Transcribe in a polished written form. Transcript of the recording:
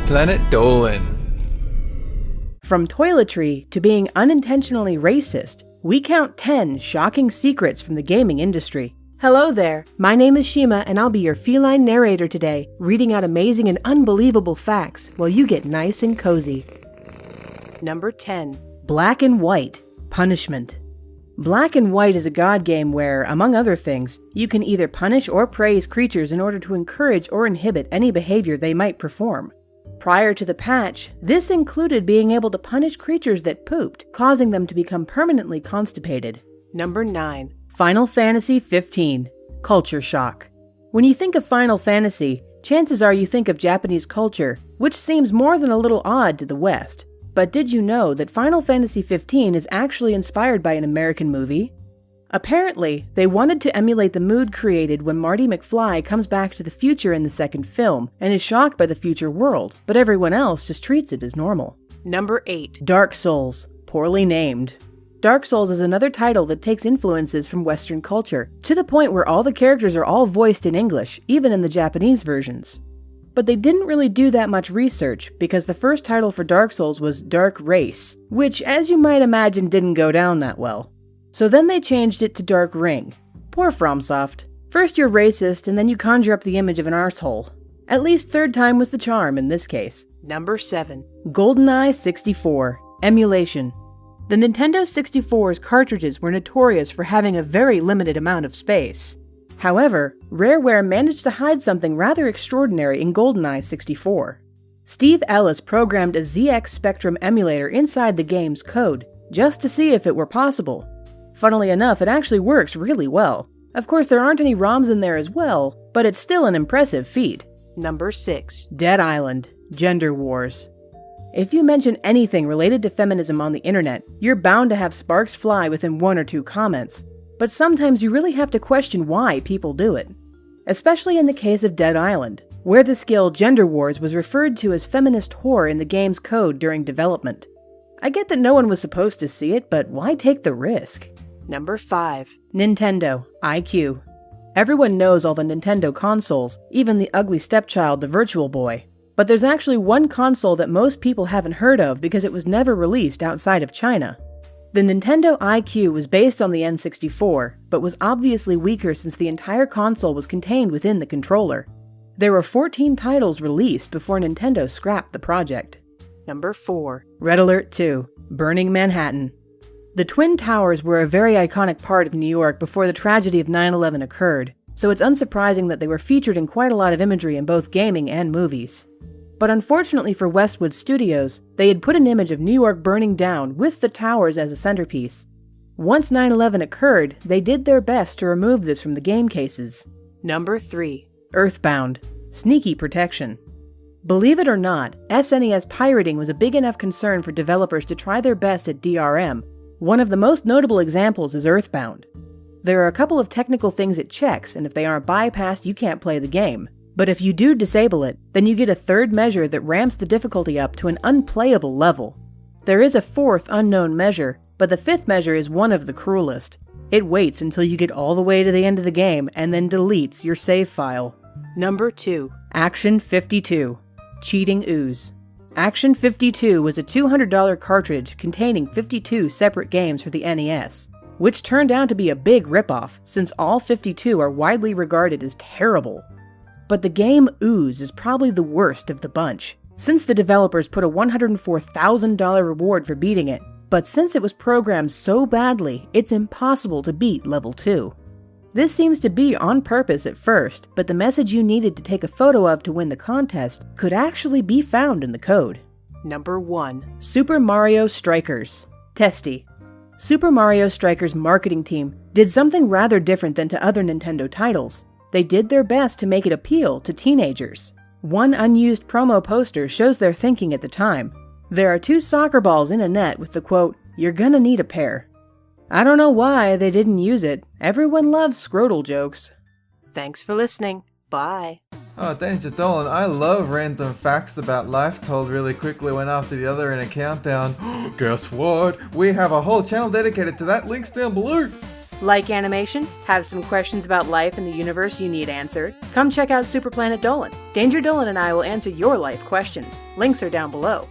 Planet Dolan. From toiletry to being unintentionally racist, we count 10 shocking secrets from the gaming industry. Hello there, my name is Shima and I'll be your feline narrator today, reading out amazing and unbelievable facts while you get nice and cozy. Number 10. Black and White. Punishment. Black and White is a god game where, among other things, you can either punish or praise creatures in order to encourage or inhibit any behavior they might perform. Prior to the patch, this included being able to punish creatures that pooped, causing them to become permanently constipated. Number 9. Final Fantasy 15. Culture shock. When you think of Final Fantasy, chances are you think of Japanese culture, which seems more than a little odd to the West. But did you know that Final Fantasy 15 is actually inspired by an American movie? Apparently, they wanted to emulate the mood created when Marty McFly comes back to the future in the second film and is shocked by the future world, but everyone else just treats it as normal. Number 8. Dark Souls. Poorly named. Dark Souls is another title that takes influences from Western culture, to the point where all the characters are all voiced in English, even in the Japanese versions. But they didn't really do that much research, because the first title for Dark Souls was Dark Race, which, as you might imagine, didn't go down that well. So then they changed it to Dark Ring. Poor FromSoft. First you're racist, and then you conjure up the image of an arsehole. At least third time was the charm in this case. Number 7. GoldenEye 64. Emulation. The Nintendo 64's cartridges were notorious for having a very limited amount of space. However, Rareware managed to hide something rather extraordinary in GoldenEye 64. Steve Ellis programmed a ZX Spectrum emulator inside the game's code, just to see if it were possible. Funnily enough, it actually works really well. Of course, there aren't any ROMs in there as well, but it's still an impressive feat. Number 6. Dead Island. Gender Wars. If you mention anything related to feminism on the internet, you're bound to have sparks fly within 1 or 2 comments. But sometimes you really have to question why people do it. Especially in the case of Dead Island, where the skill Gender Wars was referred to as feminist whore in the game's code during development. I get that no one was supposed to see it, but why take the risk? Number 5. Nintendo. IQ. Everyone knows all the Nintendo consoles, even the ugly stepchild, the Virtual Boy. But there's actually one console that most people haven't heard of because it was never released outside of China. The Nintendo IQ was based on the N64, but was obviously weaker since the entire console was contained within the controller. There were 14 titles released before Nintendo scrapped the project. Number 4. Red Alert 2. Burning Manhattan. The Twin Towers were a very iconic part of New York before the tragedy of 9/11 occurred, so it's unsurprising that they were featured in quite a lot of imagery in both gaming and movies. But unfortunately for Westwood Studios, they had put an image of New York burning down with the towers as a centerpiece. Once 9/11 occurred, they did their best to remove this from the game cases. Number 3. Earthbound. Sneaky protection. Believe it or not, SNES pirating was a big enough concern for developers to try their best at DRM. One of the most notable examples is Earthbound. There are a couple of technical things it checks, and if they aren't bypassed, you can't play the game. But if you do disable it, then you get a third measure that ramps the difficulty up to an unplayable level. There is a fourth unknown measure, but the fifth measure is one of the cruelest. It waits until you get all the way to the end of the game and then deletes your save file. Number 2. Action 52. Cheating Ooze. Action 52 was a $200 cartridge containing 52 separate games for the NES, which turned out to be a big ripoff since all 52 are widely regarded as terrible. But the game Ooze is probably the worst of the bunch, since the developers put a $104,000 reward for beating it, but since it was programmed so badly, it's impossible to beat level 2. This seems to be on purpose at first, but the message you needed to take a photo of to win the contest could actually be found in the code. Number 1. Super Mario Strikers. Testy. Super Mario Strikers' marketing team did something rather different than to other Nintendo titles. They did their best to make it appeal to teenagers. One unused promo poster shows their thinking at the time. There are 2 soccer balls in a net with the quote, "You're gonna need a pair." I don't know why they didn't use it. Everyone loves scrotal jokes. Thanks for listening. Bye. Oh, Danger Dolan, I love random facts about life told really quickly one after the other in a countdown. Guess what? We have a whole channel dedicated to that. Links down below. Like animation? Have some questions about life in the universe you need answered? Come check out Super Planet Dolan. Danger Dolan and I will answer your life questions. Links are down below.